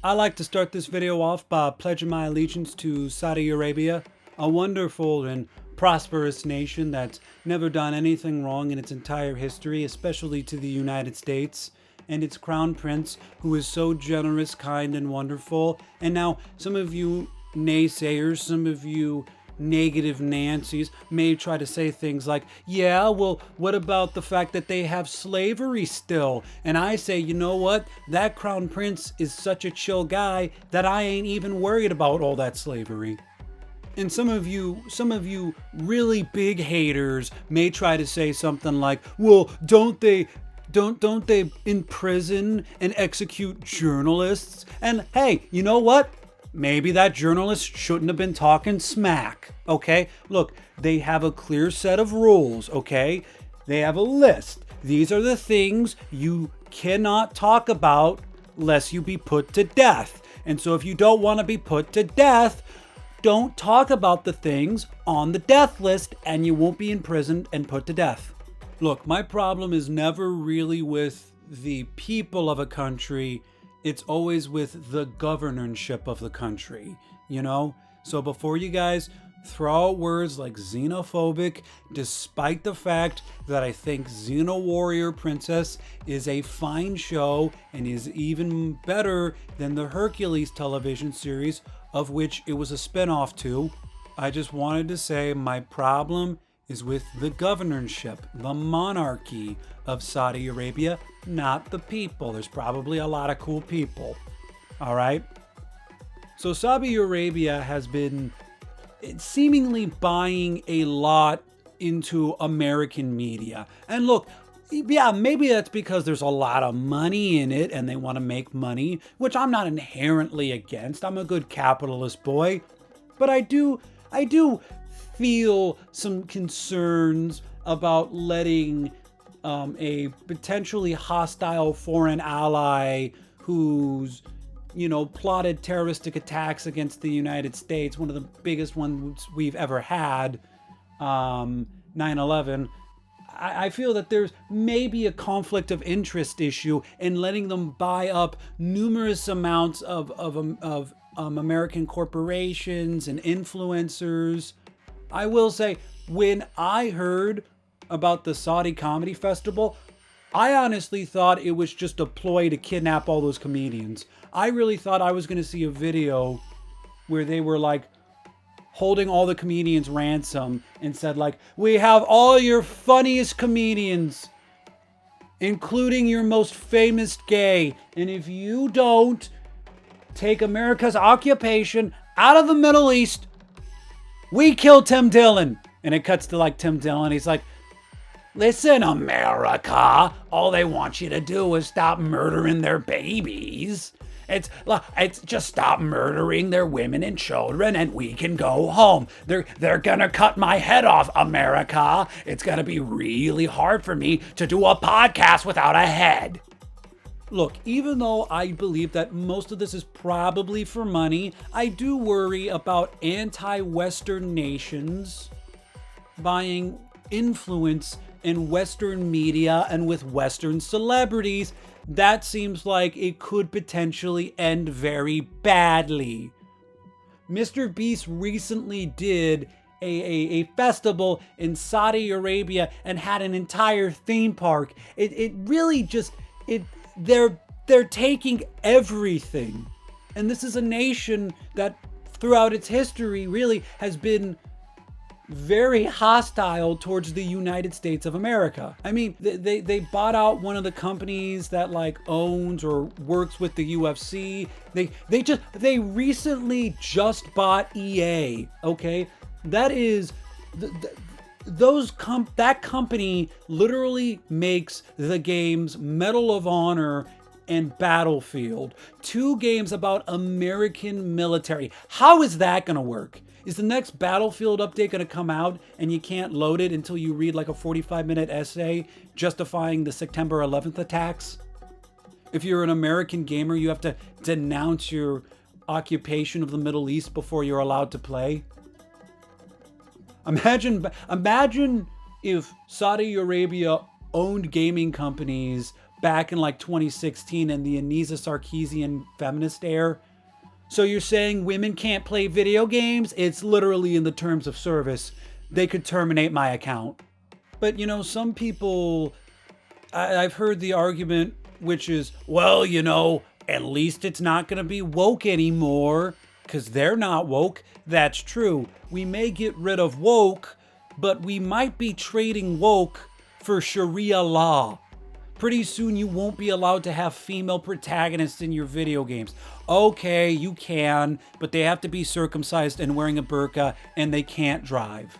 I like to start this video off by pledging my allegiance to Saudi Arabia, a wonderful and prosperous nation that's never done anything wrong in its entire history, especially to the United States, and its crown prince, who is so generous, kind, and wonderful. And now, some of you naysayers, some of you negative Nancy's may try to say things like, yeah, well, what about the fact that they have slavery still? And I say, you know what? That crown prince is such a chill guy that I ain't even worried about all that slavery. And some of you really big haters may try to say something like, well, don't they imprison and execute journalists? And hey, you know what? Maybe that journalist shouldn't have been talking smack, okay? Look, they have a clear set of rules, okay? They have a list. These are the things you cannot talk about lest you be put to death. And so if you don't want to be put to death, don't talk about the things on the death list and you won't be imprisoned and put to death. Look, my problem is never really with the people of a country. It's always with the governorship of the country, you know? So before you guys throw out words like xenophobic, despite the fact that I think Xeno Warrior Princess is a fine show and is even better than the Hercules television series, of which it was a spinoff to, I just wanted to say my problem is with the governorship, the monarchy of Saudi Arabia, not the people. There's probably a lot of cool people. All right? So Saudi Arabia has been seemingly buying a lot into American media. And look, yeah, maybe that's because there's a lot of money in it and they want to make money, which I'm not inherently against. I'm a good capitalist boy. But I do feel some concerns about letting a potentially hostile foreign ally who's, plotted terroristic attacks against the United States, one of the biggest ones we've ever had, 9/11. I feel that there's maybe a conflict of interest issue in letting them buy up numerous amounts of American corporations and influencers. I will say, when I heard about the Saudi Comedy Festival, I honestly thought it was just a ploy to kidnap all those comedians. I really thought I was going to see a video where they were like holding all the comedians ransom and said like, we have all your funniest comedians, including your most famous gay. And if you don't take America's occupation out of the Middle East, we kill Tim Dillon. And it cuts to like Tim Dillon. He's like, listen, America, all they want you to do is stop murdering their babies. It's just stop murdering their women and children and we can go home. They're gonna cut my head off, America. It's gonna be really hard for me to do a podcast without a head. Look, even though I believe that most of this is probably for money, I do worry about anti-Western nations buying influence in Western media and with Western celebrities. That seems like it could potentially end very badly. Mr. Beast recently did a festival in Saudi Arabia and had an entire theme park. It really just, they're taking everything. And this is a nation that throughout its history really has been very hostile towards the United States of America. I mean, they bought out one of the companies that like owns or works with the UFC. They recently just bought EA. Okay, that is that company literally makes the games Medal of Honor and Battlefield, 2 games about American military. How is that gonna work? Is the next Battlefield update going to come out and you can't load it until you read like a 45-minute essay justifying the September 11th attacks? If you're an American gamer, you have to denounce your occupation of the Middle East before you're allowed to play? Imagine if Saudi Arabia owned gaming companies back in like 2016 in the Anissa Sarkeesian feminist era. So you're saying women can't play video games? It's literally in the terms of service. They could terminate my account. But some people, I've heard the argument, which is, well, at least it's not going to be woke anymore, because they're not woke. That's true. We may get rid of woke, but we might be trading woke for Sharia law. Pretty soon you won't be allowed to have female protagonists in your video games. Okay, you can, but they have to be circumcised and wearing a burqa, and they can't drive.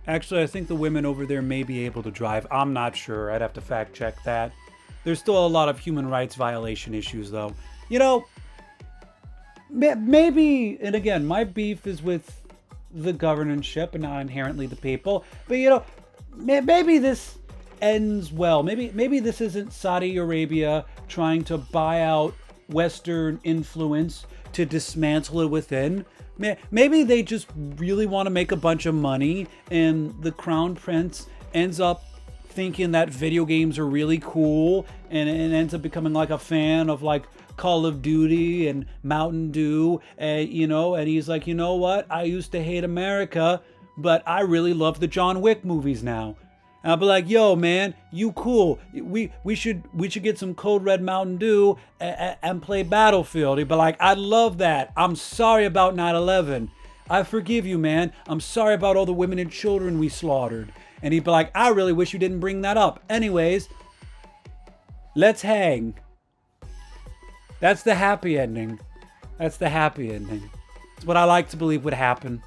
Actually, I think the women over there may be able to drive. I'm not sure. I'd have to fact check that. There's still a lot of human rights violation issues, though. Maybe, and again, my beef is with the governorship and not inherently the people, but maybe this ends well. Maybe this isn't Saudi Arabia trying to buy out Western influence to dismantle it within. Maybe they just really want to make a bunch of money, and the crown prince ends up thinking that video games are really cool, and ends up becoming like a fan of like Call of Duty and Mountain Dew, and he's like, what? I used to hate America, but I really love the John Wick movies now. And I'll be like, yo, man, you cool. We should get some Code Red Mountain Dew and play Battlefield. He'd be like, I love that. I'm sorry about 9/11. I forgive you, man. I'm sorry about all the women and children we slaughtered. And he'd be like, I really wish you didn't bring that up. Anyways, let's hang. That's the happy ending. That's what I like to believe would happen.